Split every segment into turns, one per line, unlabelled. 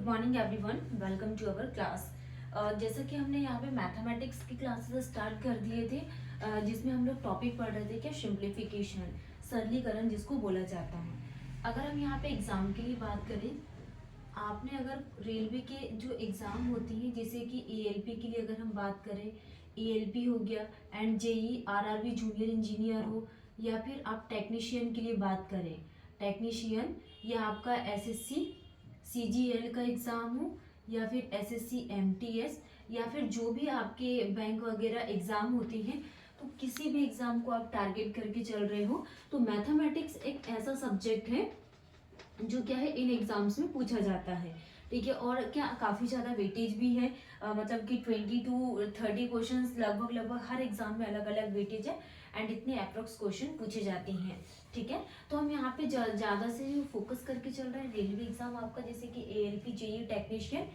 Morning everyone, welcome to our class. जैसा कि हमने यहाँ पे मैथमेटिक्स की क्लासेस स्टार्ट कर दिए थे, जिसमें हम लोग टॉपिक पढ़ रहे थे क्या सिंप्लीफिकेशन, सरलीकरण जिसको बोला जाता है। अगर हम यहाँ पे एग्जाम के लिए बात करें, आपने अगर रेलवे के जो एग्ज़ाम होती हैं जैसे कि एएलपी के लिए अगर हम बात करें, एएलपी हो गया and JE RRB junior engineer हो, या फिर आप टेक्नीशियन के लिए बात करें, टेक्नीशियन या आपका एसएससी सीजीएल का एग्ज़ाम हो, या फिर एसएससी एमटीएस, या फिर जो भी आपके बैंक वगैरह एग्ज़ाम होते हैं, तो किसी भी एग्ज़ाम को आप टारगेट करके चल रहे हो, तो मैथमेटिक्स एक ऐसा सब्जेक्ट है जो क्या है इन एग्जाम्स में पूछा जाता है। ठीक है, और क्या काफ़ी ज़्यादा वेटेज भी है, मतलब कि 20 to 30 क्वेश्चन लगभग हर एग्जाम में अलग अलग वेटेज है एंड इतने अप्रोक्स क्वेश्चन पूछे जाते हैं। ठीक है, तो हम यहाँ पे ज़्यादा से फोकस करके चल रहे हैं रेलवे एग्जाम आपका, जैसे कि एएलपी जेईई टेक्नीशियन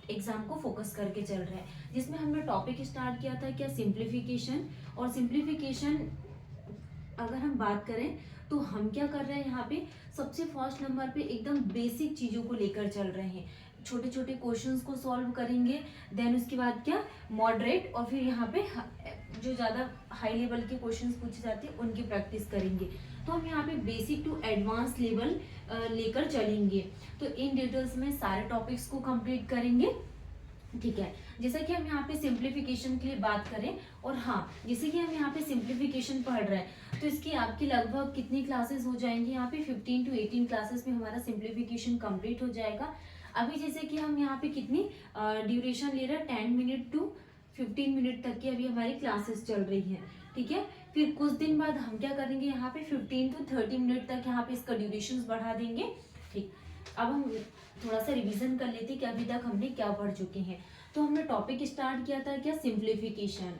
एग्जाम को फोकस करके चल रहा है, जिसमें हमने टॉपिक स्टार्ट किया था क्या, सिंप्लीफिकेशन। और सिंप्लीफिकेशन अगर हम बात करें तो हम क्या कर रहे हैं यहाँ पे, सबसे फर्स्ट नंबर पे एकदम बेसिक चीज़ों को लेकर चल रहे हैं, छोटे छोटे क्वेश्चंस को सॉल्व करेंगे। देन उसके बाद क्या, मॉडरेट, और फिर यहाँ पे जो ज़्यादा हाई लेवल के क्वेश्चंस पूछे जाते हैं उनकी प्रैक्टिस करेंगे। तो हम यहाँ पे बेसिक टू एडवांस लेवल लेकर चलेंगे, तो इन डिटेल्स में सारे टॉपिक्स को कंप्लीट करेंगे। ठीक है, जैसा कि हम यहाँ पे सिंप्लीफिकेशन के लिए बात करें, और हाँ, जैसे कि हम यहाँ पे सिंप्लीफिकेशन पढ़ रहे हैं, तो इसकी आपकी लगभग कितनी क्लासेस हो जाएंगी, यहाँ पे 15 to 18 क्लासेस में हमारा सिंप्लीफिकेशन कंप्लीट हो जाएगा। अभी जैसे कि हम यहाँ पे कितनी ड्यूरेशन ले रहे हैं, 10 मिनट to 15 मिनट तक की अभी हमारी क्लासेस चल रही है। ठीक है, फिर कुछ दिन बाद हम क्या करेंगे, यहाँ पे 15 to 30 मिनट तक यहाँ पे इसका ड्यूरेशन बढ़ा देंगे। ठीक, अब हम थोड़ा सा रिवीजन कर लेते हैं कि अभी तक हमने क्या पढ़ चुके हैं। तो हमने टॉपिक स्टार्ट किया था क्या, सिंप्लीफिकेशन।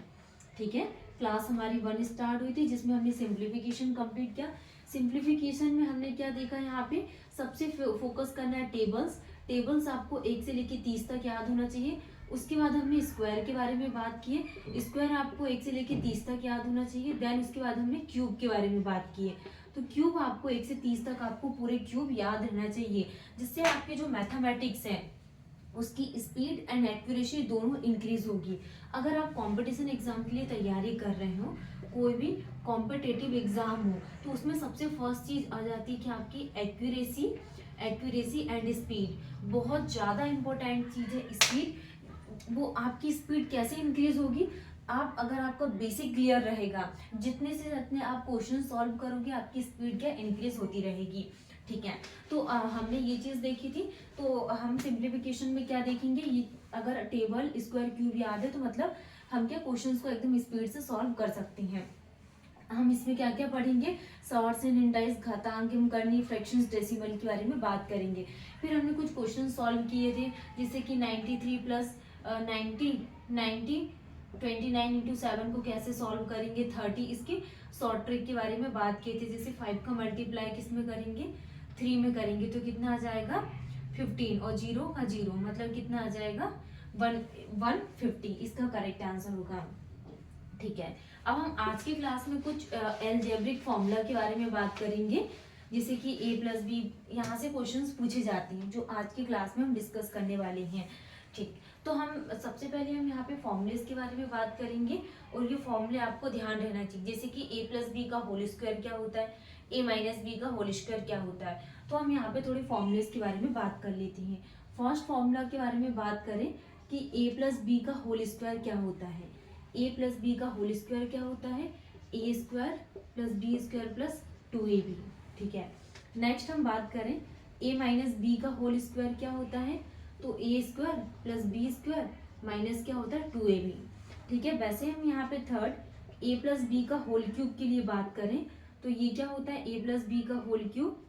ठीक है, क्लास हमारी 1 स्टार्ट हुई थी जिसमें हमने सिंप्लीफिकेशन कंप्लीट किया। सिंप्लीफिकेशन में हमने क्या देखा, यहाँ पे सबसे फोकस करना है टेबल्स। टेबल्स आपको 1 से लेकर 30 तक याद होना चाहिए। उसके बाद हमने स्क्वायर के बारे में बात की है, स्क्वायर आपको 1 से लेकर 30 तक याद होना चाहिए। देन उसके बाद हमने क्यूब के बारे में बात की है, तो क्यूब आपको 1 से 30 तक आपको पूरे क्यूब याद रहना चाहिए, जिससे आपके जो मैथमेटिक्स है उसकी स्पीड एंड एक्यूरेसी दोनों इंक्रीज होगी। अगर आप कंपटीशन एग्जाम के लिए तैयारी कर रहे हो, कोई भी कॉम्पिटेटिव एग्जाम हो, तो उसमें सबसे फर्स्ट चीज आ जाती है कि आपकी एक्यूरेसी एंड स्पीड बहुत ज़्यादा इंपॉर्टेंट चीज़ है। स्पीड, वो आपकी स्पीड कैसे इंक्रीज होगी, आप अगर आपका बेसिक क्लियर रहेगा, जितने से जितने आप क्वेश्चन सॉल्व करोगे आपकी स्पीड क्या इंक्रीज होती रहेगी। ठीक है, तो हमने ये चीज़ देखी थी। तो हम सिंप्लीफिकेशन में क्या देखेंगे, ये अगर टेबल स्क्वायर क्यूब याद है तो मतलब हम क्या क्वेश्चंस को एकदम स्पीड से सॉल्व कर सकते हैं। हम इसमें क्या क्या पढ़ेंगे, शॉर्ट्स एंड इंडाइस, घातांक, करनी, फ्रैक्शंस, डेसिमल के बारे में बात करेंगे। फिर हमने कुछ क्वेश्चन सॉल्व किए थे, जैसे कि 93 प्लस 90 29 इंटू 7 को कैसे सॉल्व करेंगे, 30, इसके शॉर्ट ट्रिक के बारे में बात किए थे। जैसे 5 का मल्टीप्लाई किस में करेंगे, 3 में करेंगे, तो कितना आ जाएगा 15, और 0 का 0 मतलब कितना आ जाएगा 150, इसका करेक्ट आंसर होगा। ठीक है, अब हम आज की क्लास में कुछ एलजेब्रिक फॉर्मूला के बारे में बात करेंगे, जैसे कि a+b, यहाँ से क्वेश्चंस पूछे जाते हैं जो आज की क्लास में हम डिस्कस करने वाले हैं। ठीक, तो हम सबसे पहले हम यहाँ पे फॉर्मूलेस के बारे में बात करेंगे, और ये फॉर्मूले आपको ध्यान रहना चाहिए, जैसे कि a+b का होल स्क्वायर क्या होता है, a-b का होल स्क्वायर क्या होता है। तो हम यहाँ पे थोड़ी फॉर्मूलेस के बारे में बात कर लेते हैं। फर्स्ट फॉर्मूला के बारे में बात करें कि a+b का होल स्क्वायर क्या होता है, a+b का होल स्क्वायर क्या होता है, a² + b² + 2ab। ठीक है, नेक्स्ट हम बात करें a-b का होल स्क्वायर क्या होता है, तो a² + b² माइनस क्या होता है 2ab। ठीक है, वैसे हम यहाँ पे थर्ड a+b का होल क्यूब के लिए बात करें, तो ये क्या होता है, a+b का whole cube,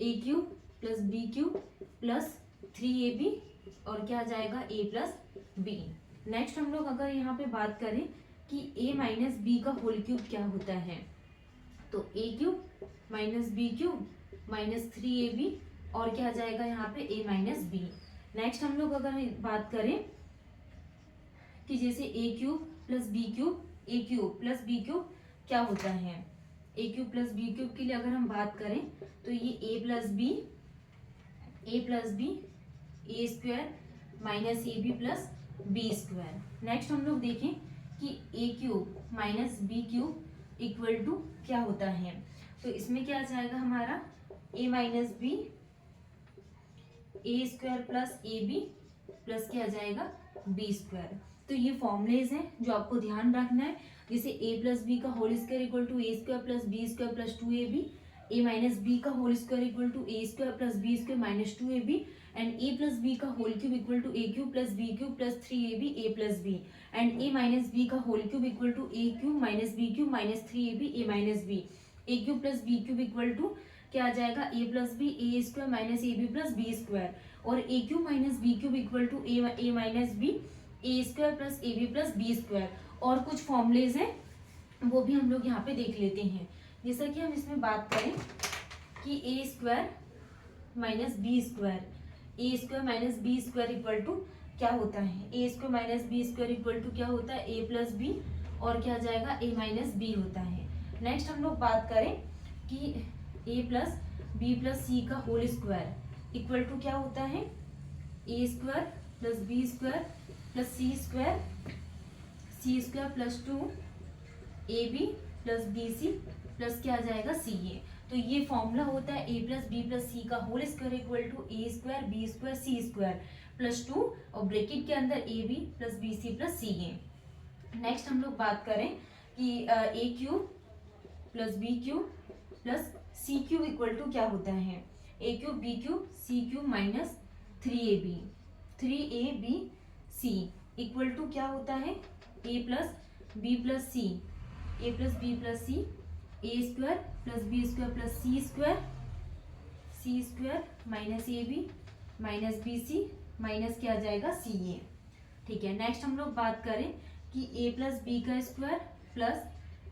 a³ + b³ + 3ab, और क्या आ जाएगा a + b। नेक्स्ट हम लोग अगर यहाँ पे बात करें कि a - b का होल क्यूब क्या होता है, तो a³ - b³ - 3ab, और क्या आ जाएगा यहाँ पे a - b। नेक्स्ट हम लोग अगर बात करें कि जैसे a³ + b³ a³ + b³ क्या होता है, a³ + b³ के लिए अगर हम बात करें तो ये a + b a square minus A b plus B square. Next हम लोग देखें कि a cube minus b cube equal to क्या होता है। तो इसमें क्या आ जाएगा हमारा a minus b, a square plus a b plus क्या आ जाएगा बी स्क्वायर। तो ये फॉर्मुलेज हैं जो आपको ध्यान रखना है, जैसे ए प्लस बी का whole square equal to a square plus B square plus 2ab, a minus B का whole square equal to a square plus B square minus 2ab, and a plus B का whole cube equal to a cube plus b cube plus 3ab a plus b, and a minus B का whole cube equal to a cube minus b cube minus 3ab A minus b, a cube plus b cube equal to क्या आ जाएगा a plus b a square minus A b plus B square, और a cube minus b cube equal to a minus b a square plus a b plus B square. और कुछ formulas हैं वो भी हम लोग यहाँ पे देख लेते हैं। जैसा कि हम इसमें बात करें कि a square minus B square, a square minus B square equal to क्या होता है, a square minus B square equal to क्या होता है ए प्लस बी, और क्या जाएगा ए माइनस बी होता है। नेक्स्ट हम लोग बात करें कि a plus B plus c का होल स्क्वायर इक्वल टू क्या होता है a square plus B square plus C square plus 2ab plus b c plus क्या आ जाएगा सी ए। तो ये फॉर्मूला होता है a plus B plus c का whole square equal to a square b square c square plus 2 और bracket के अंदर a b plus b c plus C a. Next हम लोग बात करें कि a cube plus b cube plus c cube equal to क्या होता है a cube b cube c cube minus 3ab c equal to क्या होता है a plus B plus C, A plus B plus C, A square plus B square plus C square minus A B minus B C minus क्या आ जाएगा सी ए। ठीक है, next हम लोग बात करें कि ए प्लस बी का square plus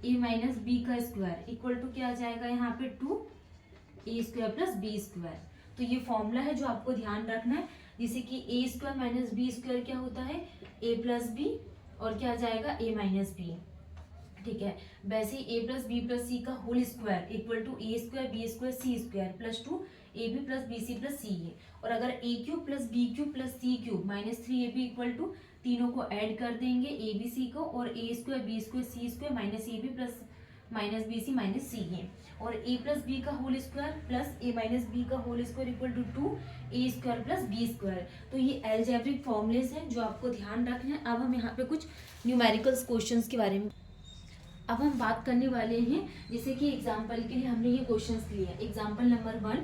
a minus B का स्क्वायर इक्वल टू क्या आ जाएगा यहाँ पे 2a square plus B square. तो ये फॉर्मूला है जो आपको ध्यान रखना है, जैसे कि a square minus B square क्या होता है ए प्लस बी और क्या आ जाएगा ए माइनस बी। ठीक है, वैसे a plus B plus c का whole square equal to a square b square c square plus 2ab plus b c plus C a. और अगर a cube plus b cube plus c cube minus 3ab equal to तीनों को add कर देंगे A B c को, और a square b square c square minus A b plus minus B C minus c a, और a plus B का whole square plus a minus B का whole square equal to 2a square plus B square. तो ये algebraic formulas हैं जो आपको ध्यान रखना है। अब हम यहाँ पे कुछ न्यूमेरिकल्स क्वेश्चंस के बारे में अब हम बात करने वाले हैं। जैसे कि एग्जाम्पल के लिए हमने ये क्वेश्चंस लिए। एग्जाम्पल नंबर 1,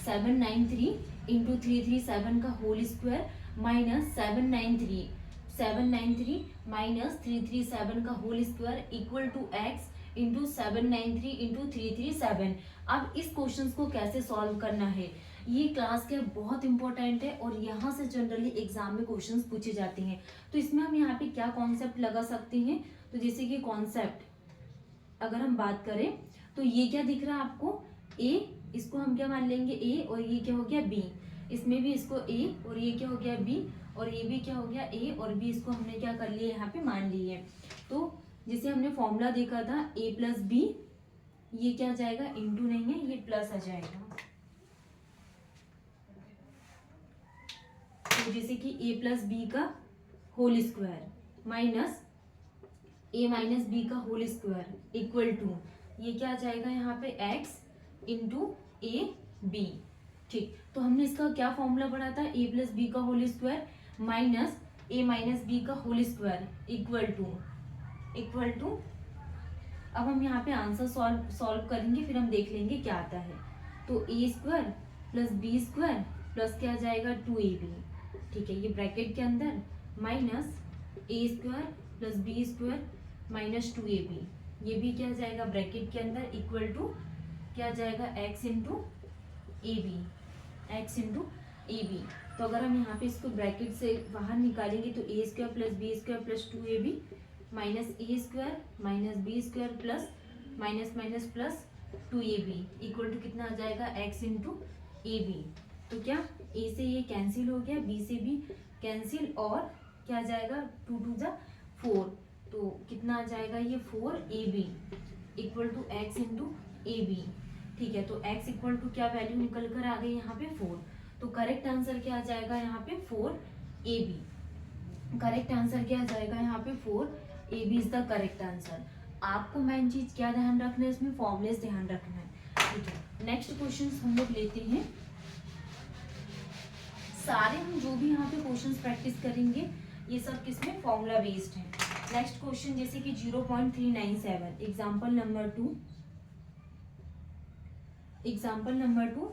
793 इंटू 337 का होल स्क्वायर माइनस 793 माइनस 337 का whole square equal to x into 793 into 337। अब इस क्वेश्चन को कैसे सॉल्व करना है, ये क्लास के बहुत इंपॉर्टेंट है और यहाँ से जनरली एग्जाम में क्वेश्चंस पूछे जाते हैं। तो इसमें हम यहाँ पे क्या कॉन्सेप्ट लगा सकते हैं, तो जैसे कि कॉन्सेप्ट अगर हम बात करें तो ये क्या दिख रहा है आपको a, इसको हम क्या मान लेंगे a, और ये क्या हो गया b, इसमें भी इसको a और ये क्या हो गया b, और ये भी क्या हो गया a और b, इसको हमने क्या कर लिया यहाँ पे मान लिए। तो जैसे हमने फॉर्मूला देखा था a प्लस बी, ये क्या आ जाएगा इंटू नहीं है ये प्लस आ जाएगा। तो जैसे कि a प्लस बी का whole square minus a minus B का होल स्क्वायर इक्वल टू ये क्या आ जाएगा यहाँ पे x इंटू ए बी। ठीक, तो हमने इसका क्या फॉर्मूला पढ़ा था a प्लस बी का whole square minus a minus B का होल स्क्वायर इक्वल टू अब हम यहाँ पे आंसर सॉल्व करेंगे, फिर हम देख लेंगे क्या आता है। तो a square plus B square plus क्या आ जाएगा 2ab। ठीक है, ये ब्रैकेट के अंदर minus a square plus B square minus 2ab, ये भी क्या जाएगा ब्रैकेट के अंदर इक्वल टू क्या जाएगा x इंटू ए बी। तो अगर हम यहाँ पे इसको ब्रैकेट से बाहर निकालेंगे तो a square plus B square plus 2ab minus A square minus B square plus minus minus plus 2ab equal to कितना आ जाएगा x इंटू ए बी। तो क्या a से ये कैंसिल हो गया, b से भी कैंसिल, और क्या आ जाएगा 2 2 जा 4, तो कितना आ जाएगा ये 4ab equal to x into A B. ठीक है, तो x इक्वल टू क्या वैल्यू निकल कर आ गई यहाँ पे 4। तो करेक्ट आंसर क्या आ जाएगा यहाँ पे 4AB। करेक्ट आंसर क्या आ जाएगा यहाँ पे 4AB is the correct answer. आपको मेन चीज क्या ध्यान रखना है, इसमें फॉर्मुलेस ध्यान रखना है। ठीक है, नेक्स्ट क्वेश्चन हम लोग लेते हैं। सारे हम जो भी यहाँ पे क्वेश्चंस प्रैक्टिस करेंगे ये सब किसमें, फॉर्मूला बेस्ड है। नेक्स्ट क्वेश्चन जैसे कि 0.397 एग्जाम्पल नंबर 2। एग्जाम्पल नंबर 2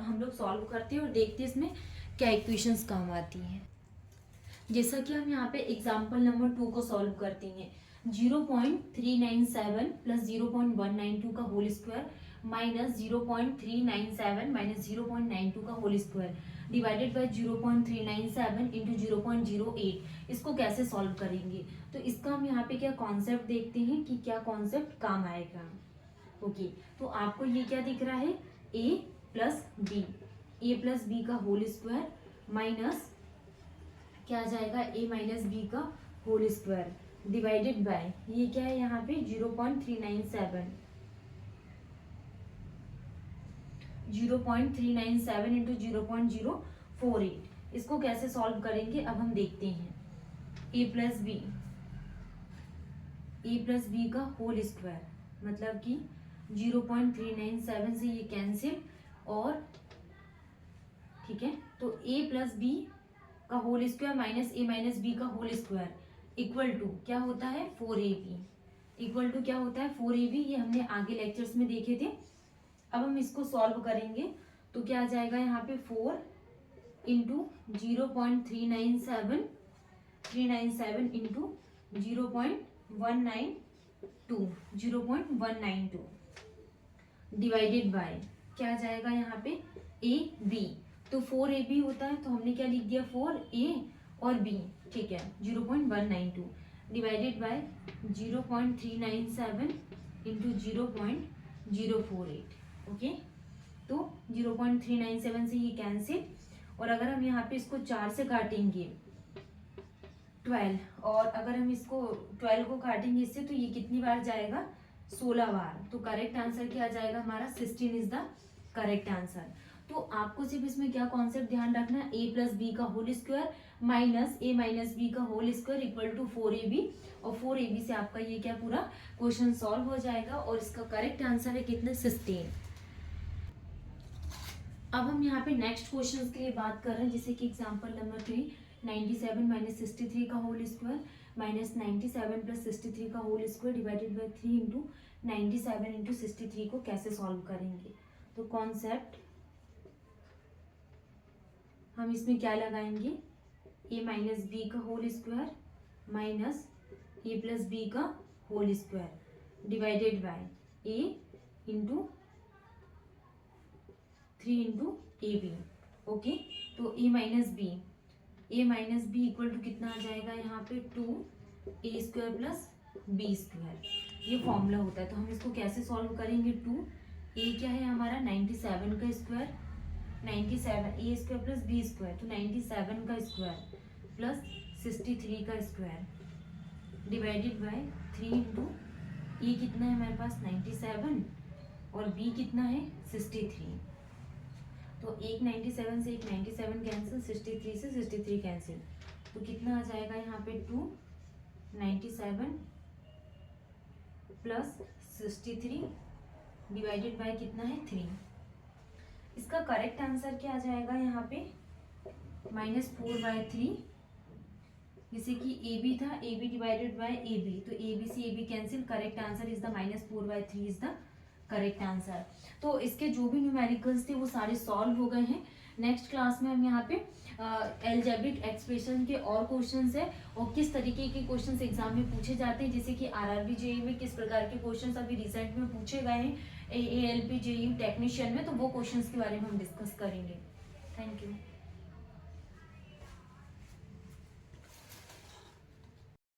हम लोग सॉल्व करते हैं और देखते हैं इसमें क्या इक्वेशंस काम आती हैं। जैसा कि हम यहाँ पे एग्जाम्पल नंबर 2 को सॉल्व करते हैं, 0.397 प्लस 0.192 का होल स्क्वायर माइनस 0.397 माइनस 0.92 का whole square divided by 0.397 into 0.08, इसको कैसे सॉल्व करेंगे। तो इसका हम यहाँ पे क्या कॉन्सेप्ट देखते हैं कि क्या कॉन्सेप्ट काम आएगा। ओके, तो आपको ये क्या दिख रहा है, a प्लस बी का होल स्क्वायर माइनस क्या आ जाएगा, a माइनस बी का होल स्क्वायर डिवाइडेड बाय ये क्या है यहाँ पे 0.397 इंटू 0.048, इसको कैसे सॉल्व करेंगे अब हम देखते हैं। a प्लस बी का होल स्क्वायर मतलब कि 0.397 से ये कैंसिल और ठीक है, तो a प्लस बी का whole square minus a minus B का होल स्क्वायर इक्वल टू क्या होता है 4ab, इक्वल टू क्या होता है 4ab, ये हमने आगे लेक्चर्स में देखे थे। अब हम इसको सॉल्व करेंगे तो क्या आ जाएगा यहाँ पे 4 इंटू 0.397 इंटू 0.192 डिवाइडेड बाय क्या आ जाएगा यहाँ पे ab, तो 4ab होता है तो हमने क्या लिख दिया 4a और b, ठीक है 0.192 डिवाइडेड बाय 0.397 इंटू 0.048। ओके, तो 0.397 से ये कैंसिल और अगर हम यहाँ पे इसको 4 से काटेंगे 12, और अगर हम इसको 12 को काटेंगे इससे तो ये कितनी बार जाएगा 16 बार। तो करेक्ट आंसर क्या आ जाएगा हमारा 16 इज द करेक्ट आंसर। तो आपको सिर्फ इसमें क्या कॉन्सेप्ट ध्यान रखना है, a प्लस बी का whole square minus a minus B का whole square equal to 4ab, और 4ab से आपका ये क्या पूरा क्वेश्चन सॉल्व हो जाएगा और इसका करेक्ट आंसर है कितने 16। अब हम यहाँ पे नेक्स्ट क्वेश्चन के लिए बात कर रहे हैं, जैसे कि एग्जाम्पल नंबर 3, 97 माइनस 63 का होल स्क्वायर माइनस 97 प्लस 63 का whole square divided by 3 into 97 into 63 को कैसे सॉल्व करेंगे। तो कॉन्सेप्ट हम इसमें क्या लगाएंगे, a माइनस बी का whole square minus a plus B का whole square divided by a into 3 into A b. Okay, तो a minus b equal to कितना आ जाएगा यहाँ पे 2a square plus B square, ये फॉर्मूला होता है। तो हम इसको कैसे सॉल्व करेंगे, 2a क्या है हमारा 97 का square, 97 a square plus B square, तो 97 का स्क्वायर प्लस 63 का square divided by 3 into A कितना है हमारे पास 97 और b कितना है 63, तो एक 97 से एक 97 कैंसिल, 63 से 63 कैंसिल, तो कितना आ जाएगा यहाँ पे 297 प्लस 63 डिवाइडेड बाय कितना है 3। इसका करेक्ट आंसर क्या आ जाएगा यहाँ पे -4/3, जैसे कि ए बी था, A B divided by A B, तो ए बी से A B cancel, correct answer is the -4/3 is the correct answer. तो इसके जो भी न्यूमेरिकल्स थे वो सारे सॉल्व हो गए हैं। नेक्स्ट क्लास में हम यहाँ पे एल्जेब्रिक एक्सप्रेशन के और क्वेश्चंस है और किस तरीके के क्वेश्चंस एग्जाम में पूछे जाते हैं, जैसे कि आरआरबी जेईई में किस प्रकार के क्वेश्चंस अभी रिसेंट में पूछे गए हैं, एएलपी जेईई टेक्नीशियन में, तो वो क्वेश्चंस के बारे में हम डिस्कस करेंगे। Thank you.